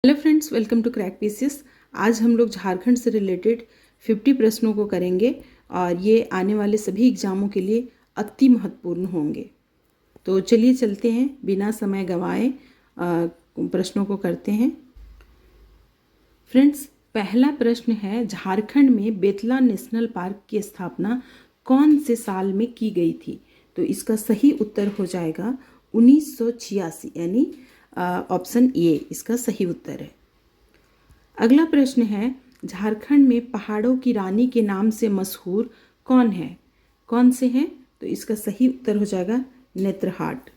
Hello friends, welcome to crack PCS. आज हम लोग झारखंड से रिलेटेड 50 प्रश्नों को करेंगे और ये आने वाले सभी एग्जामों के लिए अति महत्वपूर्ण होंगे। तो चलिए चलते हैं, बिना समय गंवाए प्रश्नों को करते हैं। फ्रेंड्स, पहला प्रश्न है, झारखंड में बेतला नेशनल पार्क की स्थापना कौन से साल में की गई थी? तो इसका सही उत्तर हो जाएगा 1986, यानी ऑप्शन ए इसका सही उत्तर है। अगला प्रश्न है, झारखंड में पहाड़ों की रानी के नाम से मशहूर कौन है? कौन से हैं? तो इसका सही उत्तर हो जाएगा नेत्रहाट।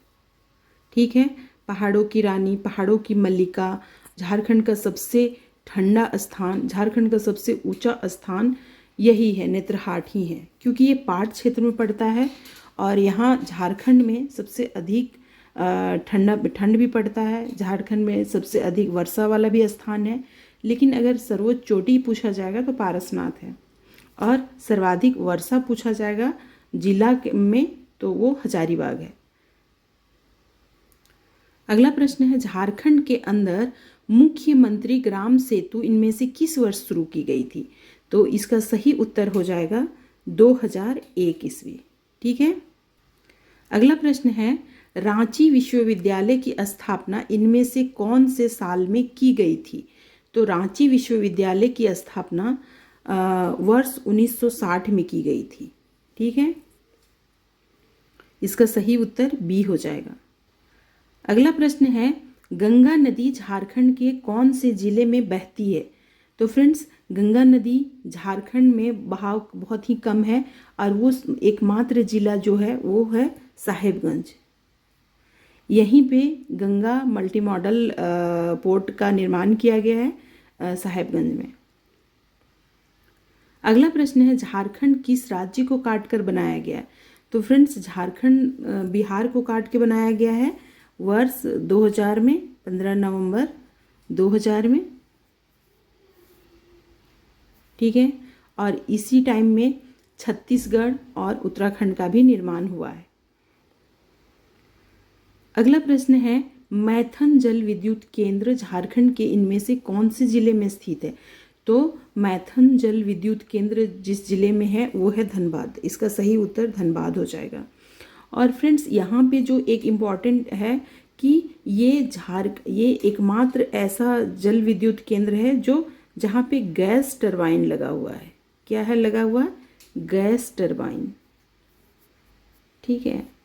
ठीक है, पहाड़ों की रानी, पहाड़ों की मल्लिका, झारखंड का सबसे ठंडा स्थान, झारखंड का सबसे ऊंचा स्थान यही है, नेत्रहाट ही है, क्योंकि ये पाट क्षेत्र में पड़ता है और यहाँ झारखंड में सबसे अधिक ठंड भी पड़ता है। झारखंड में सबसे अधिक वर्षा वाला भी स्थान है, लेकिन अगर सर्वोच्च चोटी पूछा जाएगा तो पारसनाथ है, और सर्वाधिक वर्षा पूछा जाएगा जिला में तो वो हजारीबाग है। अगला प्रश्न है, झारखंड के अंदर मुख्यमंत्री ग्राम सेतु इनमें से किस वर्ष शुरू की गई थी? तो इसका सही उत्तर हो जाएगा 2001 ईस्वी। ठीक है। अगला प्रश्न है, रांची विश्वविद्यालय की स्थापना इनमें से कौन से साल में की गई थी? तो रांची विश्वविद्यालय की स्थापना वर्ष 1960 में की गई थी। ठीक है, इसका सही उत्तर बी हो जाएगा। अगला प्रश्न है, गंगा नदी झारखंड के कौन से जिले में बहती है? तो फ्रेंड्स, गंगा नदी झारखंड में बहाव बहुत ही कम है और वो एकमात्र जिला जो है वो है साहेबगंज। यहीं पे गंगा मल्टी मॉडल पोर्ट का निर्माण किया गया है साहेबगंज में। अगला प्रश्न है, झारखंड किस राज्य को काट कर बनाया गया है? तो फ्रेंड्स, झारखंड बिहार को काट के बनाया गया है वर्ष 2000 में, 15 नवंबर 2000 में। ठीक है, और इसी टाइम में छत्तीसगढ़ और उत्तराखंड का भी निर्माण हुआ है। अगला प्रश्न है, मैथन जल विद्युत केंद्र झारखंड के इनमें से कौन से जिले में स्थित है? तो मैथन जल विद्युत केंद्र जिस जिले में है वो है धनबाद। इसका सही उत्तर धनबाद हो जाएगा। और फ्रेंड्स, यहाँ पे जो एक इम्पॉर्टेंट है कि ये एकमात्र ऐसा जल विद्युत केंद्र है जो जहाँ पे गैस टरबाइन लगा हुआ है। क्या है लगा हुआ? Gas turbine. ठीक है।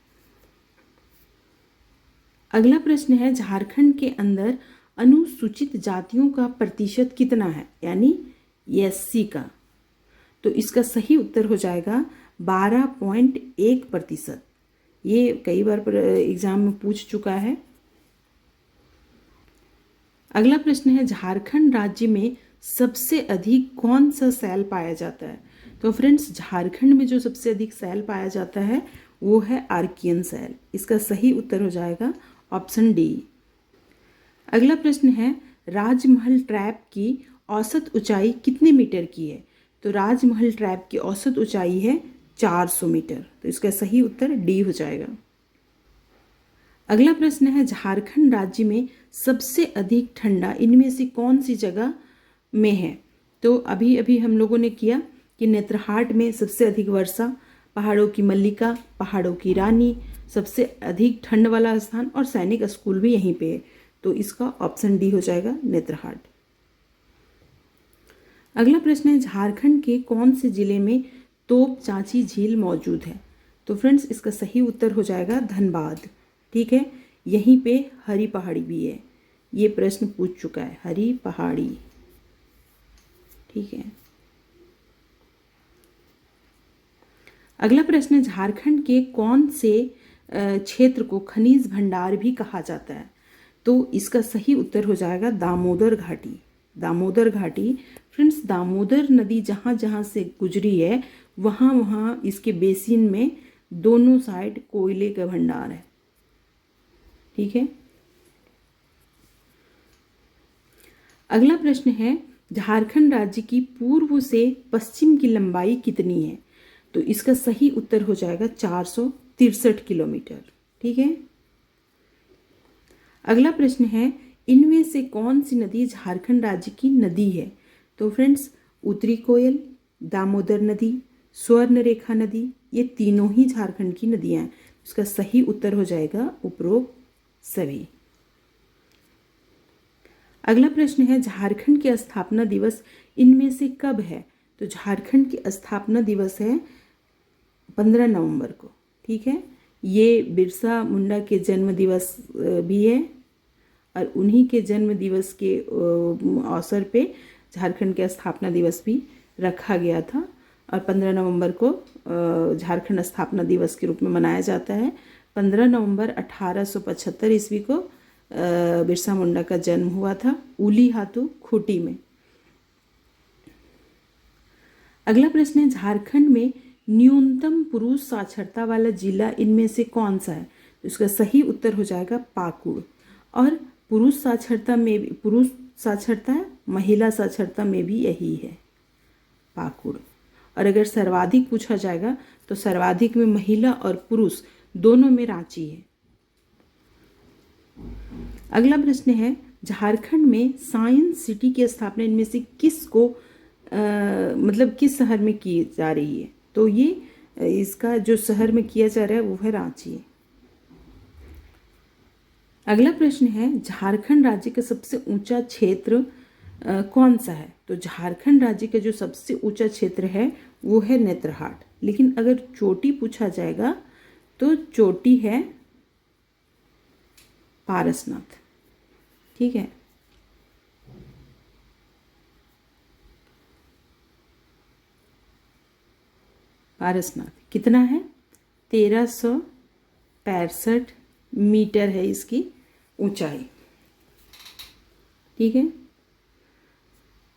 अगला प्रश्न है, झारखंड के अंदर अनुसूचित जातियों का प्रतिशत कितना है, यानी एससी का? तो इसका सही उत्तर हो जाएगा 12.1%। ये कई बार एग्जाम में पूछ चुका है। अगला प्रश्न है, झारखंड राज्य में सबसे अधिक कौन सा सैल पाया जाता है? तो फ्रेंड्स, झारखंड में जो सबसे अधिक सैल पाया जाता है वो है आर्कियन सैल। इसका सही उत्तर हो जाएगा ऑप्शन डी। अगला प्रश्न है, राजमहल ट्रैप की औसत ऊंचाई कितने मीटर की है? तो राजमहल ट्रैप की औसत ऊंचाई है 400 मीटर। तो इसका सही उत्तर डी हो जाएगा। अगला प्रश्न है, झारखंड राज्य में सबसे अधिक ठंडा इनमें से कौन सी जगह में है? तो अभी अभी हम लोगों ने किया कि नेत्रहाट में सबसे अधिक वर्षा, पहाड़ों की मल्लिका, पहाड़ों की रानी, सबसे अधिक ठंड वाला स्थान, और सैनिक स्कूल भी यहीं पे है। तो इसका ऑप्शन डी हो जाएगा नेत्रहाट। अगला प्रश्न है, झारखंड के कौन से जिले में तोप चांची झील मौजूद है? तो फ्रेंड्स, इसका सही उत्तर हो जाएगा धनबाद। ठीक है, यहीं पे हरी पहाड़ी भी है। ये प्रश्न पूछ चुका है, हरी पहाड़ी। ठीक है। अगला प्रश्न है, झारखंड के कौन से क्षेत्र को खनिज भंडार भी कहा जाता है? तो इसका सही उत्तर हो जाएगा दामोदर घाटी। दामोदर घाटी। फ्रेंड्स, दामोदर नदी जहाँ जहाँ से गुजरी है वहाँ वहाँ इसके बेसिन में दोनों साइड कोयले का भंडार है। ठीक है। अगला प्रश्न है, झारखंड राज्य की पूर्व से पश्चिम की लंबाई कितनी है? तो इसका सही उत्तर हो जाएगा 463 किलोमीटर। ठीक है। अगला प्रश्न है, इनमें से कौन सी नदी झारखंड राज्य की नदी है? तो फ्रेंड्स, उत्तरी कोयल, दामोदर नदी, स्वर्णरेखा नदी, ये तीनों ही झारखंड की नदियां हैं। इसका सही उत्तर हो जाएगा उपरोक्त सभी। अगला प्रश्न है झारखंड के स्थापना दिवस इनमें से कब है? तो झारखंड की स्थापना दिवस है 15 नवंबर को। ठीक है, ये बिरसा मुंडा के जन्म दिवस भी है और उन्हीं के जन्म दिवस के अवसर पे झारखंड के स्थापना दिवस भी रखा गया था और 15 नवंबर को झारखंड स्थापना दिवस के रूप में मनाया जाता है। 15 नवंबर 1875 ईस्वी को बिरसा मुंडा का जन्म हुआ था उली हातू खूंटी में। अगला प्रश्न है झारखंड में न्यूनतम पुरुष साक्षरता वाला जिला इनमें से कौन सा है? तो इसका सही उत्तर हो जाएगा पाकुड़। और पुरुष साक्षरता में भी, पुरुष साक्षरता है, महिला साक्षरता में भी यही है, पाकुड़। और अगर सर्वाधिक पूछा जाएगा तो सर्वाधिक में महिला और पुरुष दोनों में रांची है। अगला प्रश्न है झारखंड में साइंस सिटी की स्थापना इनमें से किसको मतलब किस शहर में की जा रही है? तो ये इसका जो शहर में किया जा रहा है वो है रांची। अगला प्रश्न है झारखंड राज्य का सबसे ऊंचा क्षेत्र कौन सा है? तो झारखंड राज्य का जो सबसे ऊंचा क्षेत्र है वो है नेत्रहाट। लेकिन अगर चोटी पूछा जाएगा तो चोटी है पारसनाथ। ठीक है, पारसनाथ कितना है? 1365 मीटर है इसकी ऊंचाई। ठीक है,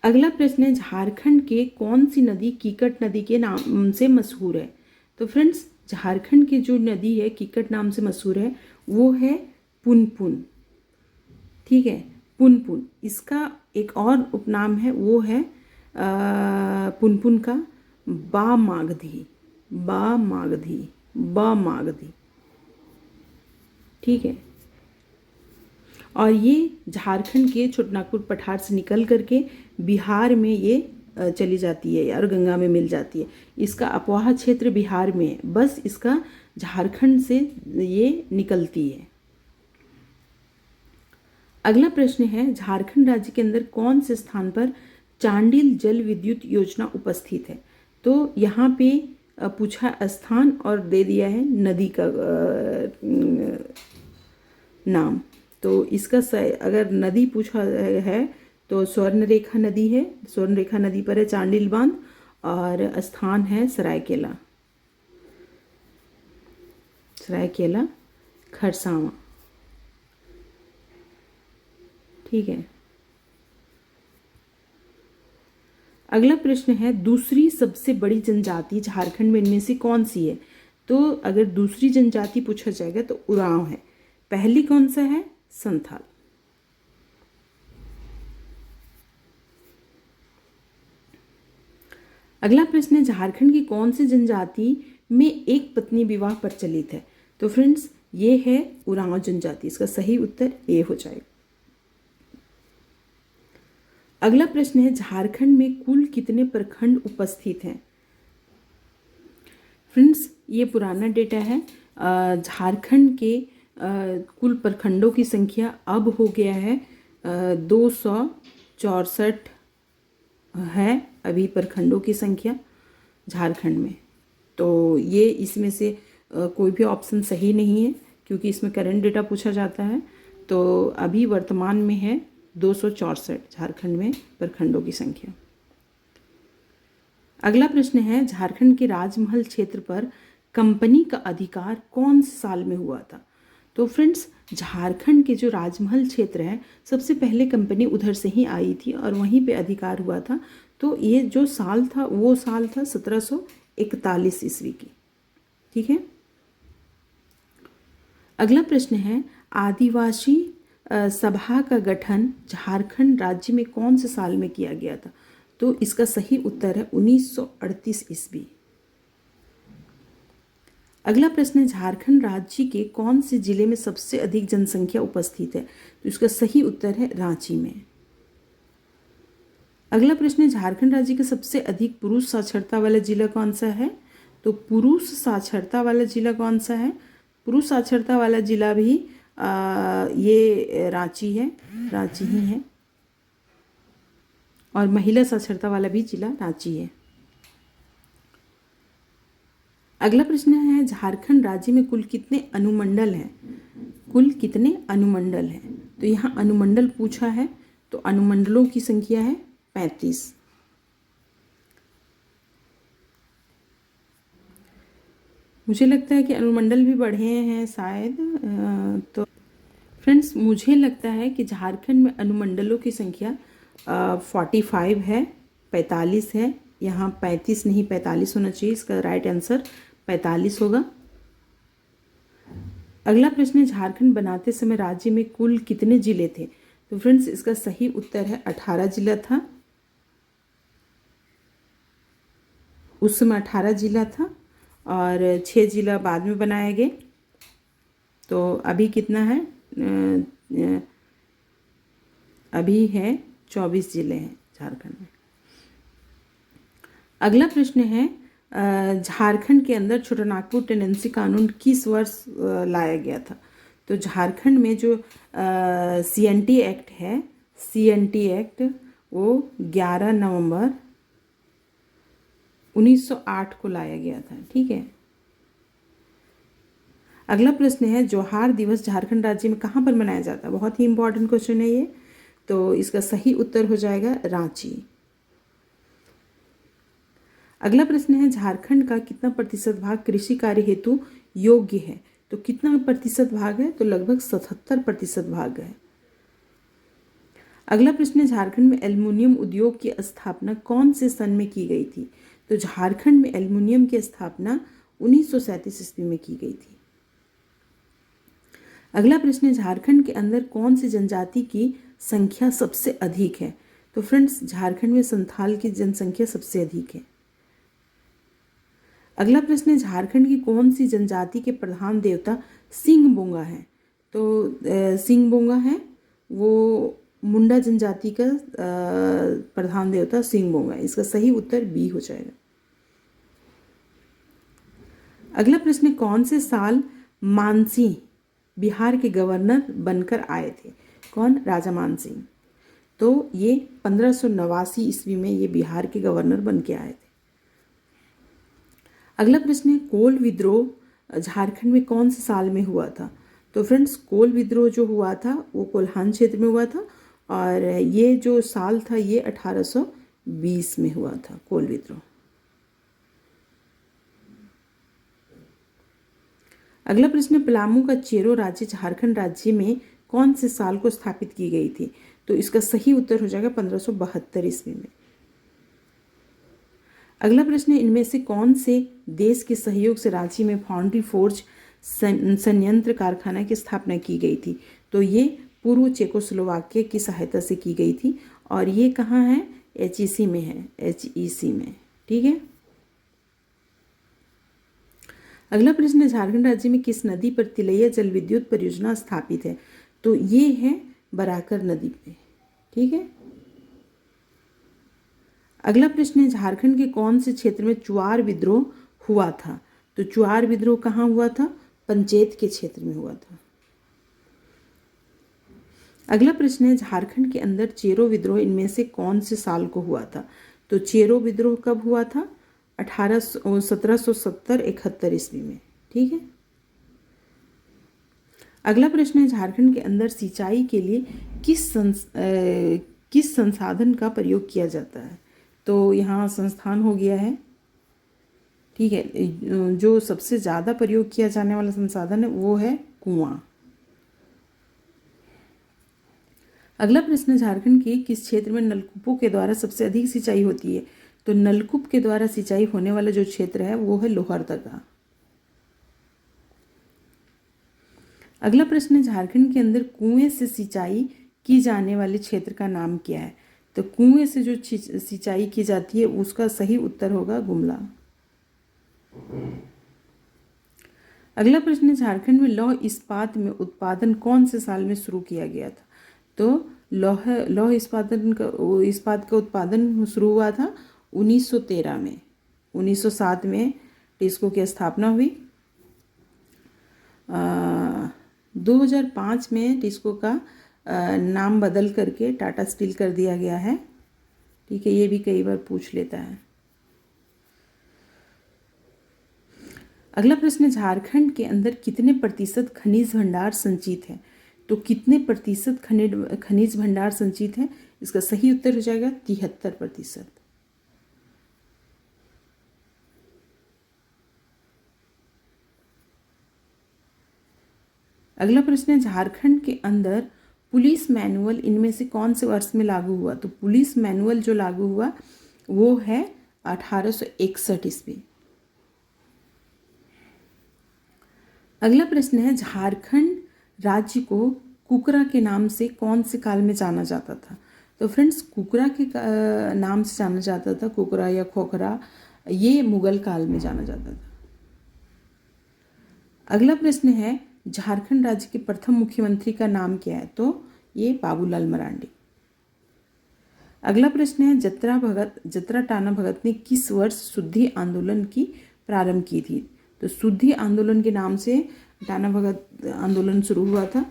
अगला प्रश्न है झारखंड के कौन सी नदी कीकट नदी के नाम से मशहूर है? तो फ्रेंड्स, झारखंड की जो नदी है कीकट नाम से मशहूर है वो है पुनपुन। ठीक है, पुनपुन। इसका एक और उपनाम है वो है पुनपुन का बामागधी, बामागधी, बामागधी। ठीक है, और ये झारखंड के छोटनागपुर पठार से निकल करके बिहार में ये चली जाती है और गंगा में मिल जाती है। इसका अपवाह क्षेत्र बिहार में है, बस इसका झारखंड से ये निकलती है। अगला प्रश्न है झारखंड राज्य के अंदर कौन से स्थान पर चांडिल जल विद्युत योजना उपस्थित है? तो यहाँ पे पूछा स्थान और दे दिया है नदी का नाम। तो इसका अगर नदी पूछा है तो स्वर्णरेखा नदी है, स्वर्णरेखा नदी पर है चांडिल बांध और स्थान है सरायकेला, सरायकेला खरसावां। ठीक है, अगला प्रश्न है दूसरी सबसे बड़ी जनजाति झारखंड में इनमें से कौन सी है? तो अगर दूसरी जनजाति पूछा जाएगा तो उरांव है। पहली कौन सा है? संथाल। अगला प्रश्न है झारखंड की कौन सी जनजाति में एक पत्नी विवाह प्रचलित है? तो फ्रेंड्स, ये है उरांव जनजाति। इसका सही उत्तर ए हो जाएगा। अगला प्रश्न है झारखंड में कुल कितने प्रखंड उपस्थित हैं? फ्रेंड्स, ये पुराना डेटा है। झारखंड के कुल प्रखंडों की संख्या अब हो गया है 264 है अभी प्रखंडों की संख्या झारखंड में। तो ये इसमें से कोई भी ऑप्शन सही नहीं है क्योंकि इसमें करंट डेटा पूछा जाता है। तो अभी वर्तमान में है 264 झारखंड में प्रखंडों की संख्या। अगला प्रश्न है झारखंड के राजमहल क्षेत्र पर कंपनी का अधिकार कौन से साल में हुआ था? तो फ्रेंड्स, झारखंड के जो राजमहल क्षेत्र है सबसे पहले कंपनी उधर से ही आई थी और वहीं पे अधिकार हुआ था। तो ये जो साल था वो साल था 1741 ईस्वी की। ठीक है, अगला प्रश्न है आदिवासी सभा का गठन झारखंड राज्य में कौन से साल में किया गया था? तो इसका सही उत्तर है 1938 ईस्वी। अगला प्रश्न है झारखंड राज्य के कौन से जिले में सबसे अधिक जनसंख्या उपस्थित है? तो इसका सही उत्तर है रांची में। अगला प्रश्न है झारखंड राज्य का सबसे अधिक पुरुष साक्षरता वाला जिला कौन सा है? तो पुरुष साक्षरता वाला जिला कौन सा है? पुरुष साक्षरता वाला जिला भी ये रांची है, रांची ही है। और महिला साक्षरता वाला भी जिला रांची है। अगला प्रश्न है झारखंड राज्य में कुल कितने अनुमंडल हैं? कुल कितने अनुमंडल हैं? तो यहाँ अनुमंडल पूछा है, तो अनुमंडलों की संख्या है 35। मुझे लगता है कि अनुमंडल भी बढ़े हैं शायद। तो फ्रेंड्स, मुझे लगता है कि झारखंड में अनुमंडलों की संख्या 45 है, 45 है। यहाँ 35 नहीं 45 होना चाहिए। इसका राइट आंसर 45 होगा। अगला प्रश्न है झारखंड बनाते समय राज्य में कुल कितने जिले थे? तो फ्रेंड्स, इसका सही उत्तर है 18 जिला था। उस समय 18 जिला था और 6 जिला बाद में बनाए गए। तो अभी कितना है? अभी है 24 जिले हैं झारखंड में। अगला प्रश्न है झारखंड के अंदर छोटानागपुर टेनेंसी कानून किस वर्ष लाया गया था? तो झारखंड में जो CNT एक्ट है, CNT एक्ट, वो 11 नवंबर 1908 को लाया गया था। ठीक है। अगला प्रश्न है जोहार दिवस झारखंड राज्य में कहाँ पर मनाया जाता है? बहुत ही इंपॉर्टेंट क्वेश्चन है ये। तो इसका सही उत्तर हो जाएगा रांची। अगला प्रश्न है झारखंड का कितना प्रतिशत भाग कृषि कार्य हेतु योग्य है? तो कितना प्रतिशत भाग है? तो लगभग 77% भाग है। अगला प्रश्न है झारखंड में एल्युमिनियम उद्योग की स्थापना कौन से सन में की गई थी? तो झारखंड में एल्युमिनियम की स्थापना 1937 ईस्वी में की गई थी। अगला प्रश्न है झारखंड के अंदर कौन सी जनजाति की संख्या सबसे अधिक है? तो फ्रेंड्स, झारखंड में संथाल की जनसंख्या सबसे अधिक है। अगला प्रश्न है झारखंड की कौन सी जनजाति के प्रधान देवता सिंह बोंगा है? तो सिंह बोंगा है वो मुंडा जनजाति का प्रधान देवता सिंह बोंगा। इसका सही उत्तर बी हो जाएगा। अगला प्रश्न है कौन से साल मानसिंह बिहार के गवर्नर बनकर आए थे? कौन? राजा मानसिंह। तो ये 1589 ईस्वी में ये बिहार के गवर्नर बन के आए थे। अगला प्रश्न है कोल विद्रोह झारखंड में कौन से साल में हुआ था? तो फ्रेंड्स, कोल विद्रोह जो हुआ था वो कोल्हान क्षेत्र में हुआ था और ये जो साल था ये 1820 में हुआ था कोल विद्रोह। अगला प्रश्न, पलामू का चेरो राज्य झारखंड राज्य में कौन से साल को स्थापित की गई थी? तो इसका सही उत्तर हो जाएगा 1572 ईस्वी में। अगला प्रश्न है इनमें से कौन से देश के सहयोग से रांची में फाउंड्री फोर्ज संयंत्र कारखाना की स्थापना की गई थी? तो ये पूर्व चेकोस्लोवाकिया की सहायता से की गई थी और ये कहाँ है? HEC में है, HEC में। ठीक है। अगला प्रश्न है झारखंड राज्य में किस नदी पर तिलैया जल विद्युत परियोजना स्थापित है? तो ये है बराकर नदी पे। ठीक है। अगला प्रश्न है झारखंड के कौन से क्षेत्र में चुआर विद्रोह हुआ था? तो चुआर विद्रोह कहाँ हुआ था? पंचेत के क्षेत्र में हुआ था। अगला प्रश्न है झारखंड के अंदर चेरो विद्रोह इनमें से कौन से साल को हुआ था? तो चेरो विद्रोह कब हुआ था? 1770-71 ईस्वी में। ठीक है। अगला प्रश्न है झारखंड के अंदर सिंचाई के लिए किस संसाधन का प्रयोग किया जाता है? तो यहाँ संस्थान हो गया है। ठीक है। जो सबसे ज़्यादा प्रयोग किया जाने वाला संसाधन है वो है कुआं। अगला प्रश्न, झारखंड के किस क्षेत्र में नलकूपों के द्वारा सबसे अधिक सिंचाई होती है? तो नलकूप के द्वारा सिंचाई होने वाला जो क्षेत्र है वो है लोहरदगा। अगला प्रश्न है झारखंड के अंदर कुएं से सिंचाई की जाने वाले क्षेत्र का नाम क्या है? तो कुएं से जो सिंचाई की जाती है उसका सही उत्तर होगा गुमला। अगला प्रश्न है, झारखंड में लौह इस्पात में उत्पादन कौन से साल में शुरू किया गया था? तो लौह इस्पात का उत्पादन शुरू हुआ था 1913 में। 1907 में टिस्को की स्थापना हुई। 2005 में टिस्को का नाम बदल करके टाटा स्टील कर दिया गया है। ठीक है, ये भी कई बार पूछ लेता है। अगला प्रश्न है, झारखंड के अंदर कितने प्रतिशत खनिज भंडार संचित है? तो कितने प्रतिशत खनिज भंडार संचित है? इसका सही उत्तर हो जाएगा 73%। अगला प्रश्न है, झारखंड के अंदर पुलिस मैनुअल इनमें से कौन से वर्ष में लागू हुआ? तो पुलिस मैनुअल जो लागू हुआ वो है 1861 ईस्वी। अगला प्रश्न है, झारखंड राज्य को कुकरा के नाम से कौन से काल में जाना जाता था? तो फ्रेंड्स, कुकरा के नाम से जाना जाता था, कुकरा या खोखरा, ये मुगल काल में जाना जाता था। अगला प्रश्न है, झारखंड राज्य के प्रथम मुख्यमंत्री का नाम क्या है? तो ये बाबूलाल मरांडी। अगला प्रश्न है, जतरा टाना भगत ने किस वर्ष शुद्धि आंदोलन की प्रारंभ की थी? तो शुद्धि आंदोलन के नाम से टाना भगत आंदोलन शुरू हुआ था,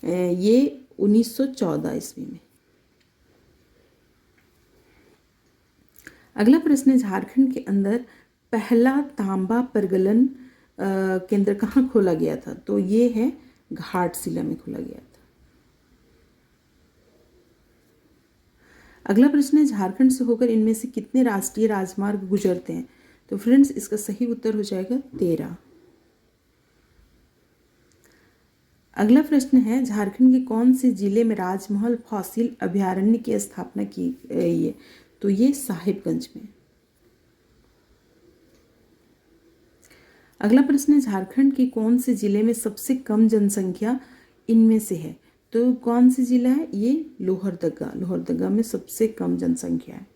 ये 1914 ईस्वी में। अगला प्रश्न है, झारखंड के अंदर पहला तांबा प्रगलन केंद्र कहाँ खोला गया था? तो ये है घाटशिला में खोला गया था। अगला प्रश्न है, झारखंड से होकर इनमें से कितने राष्ट्रीय राजमार्ग गुजरते हैं? तो फ्रेंड्स, इसका सही उत्तर हो जाएगा 13। अगला प्रश्न है, झारखंड के कौन से जिले में राजमहल फॉसिल अभयारण्य की स्थापना की गई है? तो ये साहिबगंज में। अगला प्रश्न है, झारखंड के कौन से जिले में सबसे कम जनसंख्या इनमें से है? तो कौन सा जिला है? ये लोहरदगा में सबसे कम जनसंख्या है।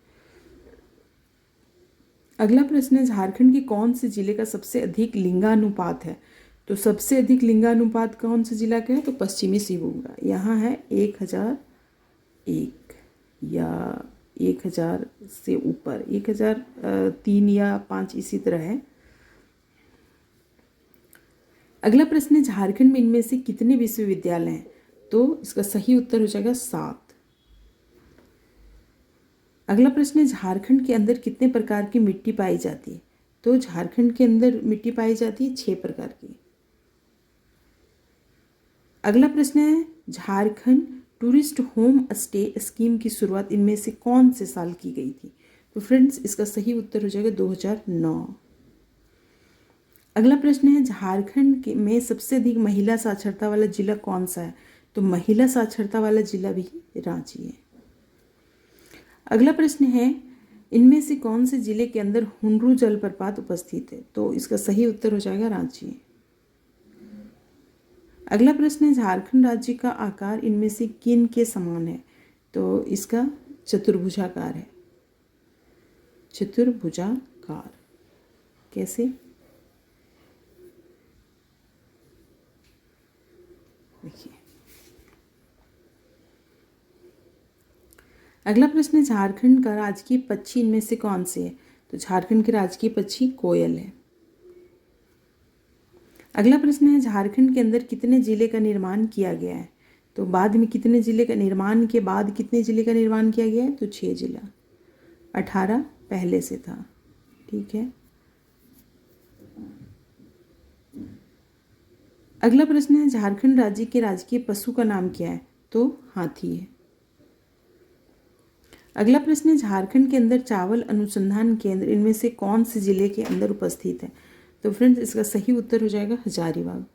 अगला प्रश्न है, झारखंड के कौन से जिले का सबसे अधिक लिंगानुपात है? तो सबसे अधिक लिंगानुपात कौन से जिला का है? तो पश्चिमी सिंहभूम का। यहाँ है 1001 या 1000 से ऊपर, 1003 या 5 इसी तरह है। अगला प्रश्न है, झारखंड में इनमें से कितने विश्वविद्यालय हैं? तो इसका सही उत्तर हो जाएगा 7। अगला प्रश्न है, झारखंड के अंदर कितने प्रकार की मिट्टी पाई जाती है? तो झारखंड के अंदर मिट्टी पाई जाती है 6 प्रकार की। अगला प्रश्न है, Jharkhand tourist home stay scheme की शुरुआत इनमें से कौन से साल की गई थी? तो फ्रेंड्स, इसका सही उत्तर हो जाएगा 2009। अगला प्रश्न है, झारखंड में सबसे अधिक महिला साक्षरता वाला जिला कौन सा है? तो महिला साक्षरता वाला जिला भी रांची है। अगला प्रश्न है, इनमें से कौन से जिले के अंदर हुंडरू जलप्रपात उपस्थित है? तो इसका सही उत्तर हो जाएगा रांची। अगला प्रश्न है, झारखंड राज्य का आकार इनमें से किन के समान है? तो इसका चतुर्भुजाकार है। चतुर्भुजाकार कैसे? देखिए। अगला प्रश्न है, झारखंड का राजकीय पक्षी इनमें से कौन से है? तो झारखंड के राजकीय पक्षी कोयल है। अगला प्रश्न है, झारखंड के अंदर कितने जिले का निर्माण किया गया है? तो बाद में कितने जिले का निर्माण के बाद कितने जिले का निर्माण किया गया है? तो 6 जिला, 18 पहले से था। ठीक है। अगला प्रश्न है, झारखंड राज्य के राजकीय पशु का नाम क्या है? तो हाथी है। अगला प्रश्न है, झारखंड के अंदर चावल अनुसंधान केंद्र इनमें से कौन से जिले के अंदर उपस्थित है? तो फ्रेंड्स, इसका सही उत्तर हो जाएगा हजारीबाग।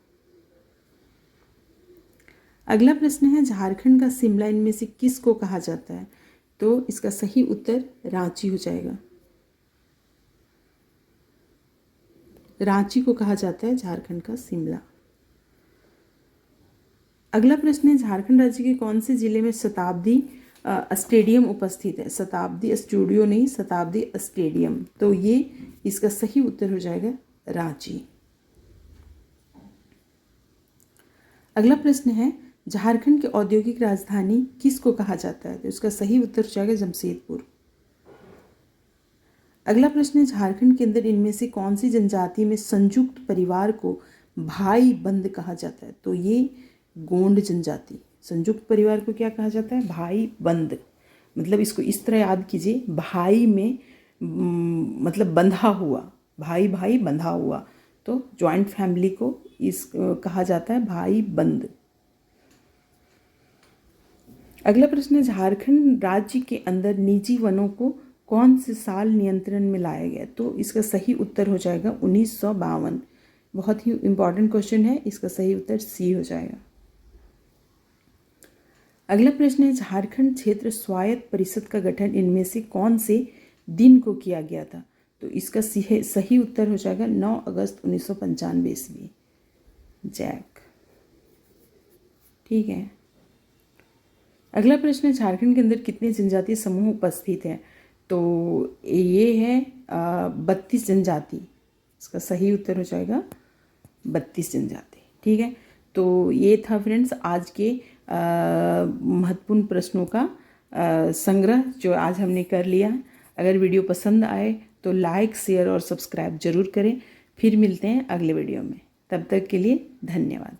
अगला प्रश्न है, झारखंड का शिमला इनमें से किसको कहा जाता है? तो इसका सही उत्तर रांची हो जाएगा। रांची को कहा जाता है झारखंड का शिमला। अगला प्रश्न है, झारखंड राज्य के कौन से जिले में शताब्दी स्टेडियम उपस्थित है? शताब्दी स्टूडियो नहीं, शताब्दी स्टेडियम। तो ये इसका सही उत्तर हो जाएगा रांची। अगला प्रश्न है झारखंड की औद्योगिक राजधानी किसको कहा जाता है? तो इसका सही उत्तर हो जाएगा जमशेदपुर। अगला प्रश्न है झारखंड के अंदर इनमें से कौन सी जनजाति में संयुक्त परिवार को भाई बंद कहा जाता है? तो ये गोंड जनजाति। संयुक्त परिवार को क्या कहा जाता है? भाई बंद। मतलब इसको इस तरह याद कीजिए, भाई में मतलब बंधा हुआ, भाई भाई बंधा हुआ, तो जॉइंट फैमिली को इस कहा जाता है भाई बंद। अगला प्रश्न है झारखंड राज्य के अंदर निजी वनों को कौन से साल नियंत्रण में लाया गया? तो इसका सही उत्तर हो जाएगा 1952। बहुत ही इंपॉर्टेंट क्वेश्चन है, इसका सही उत्तर सी हो जाएगा। अगला प्रश्न है झारखंड क्षेत्र स्वायत्त परिषद का गठन इनमें से कौन से दिन को किया गया था? तो इसका सही उत्तर हो जाएगा 9 अगस्त 1995 ईस्वी। जैक। ठीक है। अगला प्रश्न है झारखंड के अंदर कितने जनजातीय समूह उपस्थित हैं? तो ये है 32 जनजाति। इसका सही उत्तर हो जाएगा 32 जनजाति। ठीक है, तो ये था फ्रेंड्स आज के महत्वपूर्ण प्रश्नों का संग्रह जो आज हमने कर लिया। अगर वीडियो पसंद आए तो लाइक, शेयर और सब्सक्राइब जरूर करें। फिर मिलते हैं अगले वीडियो में, तब तक के लिए धन्यवाद।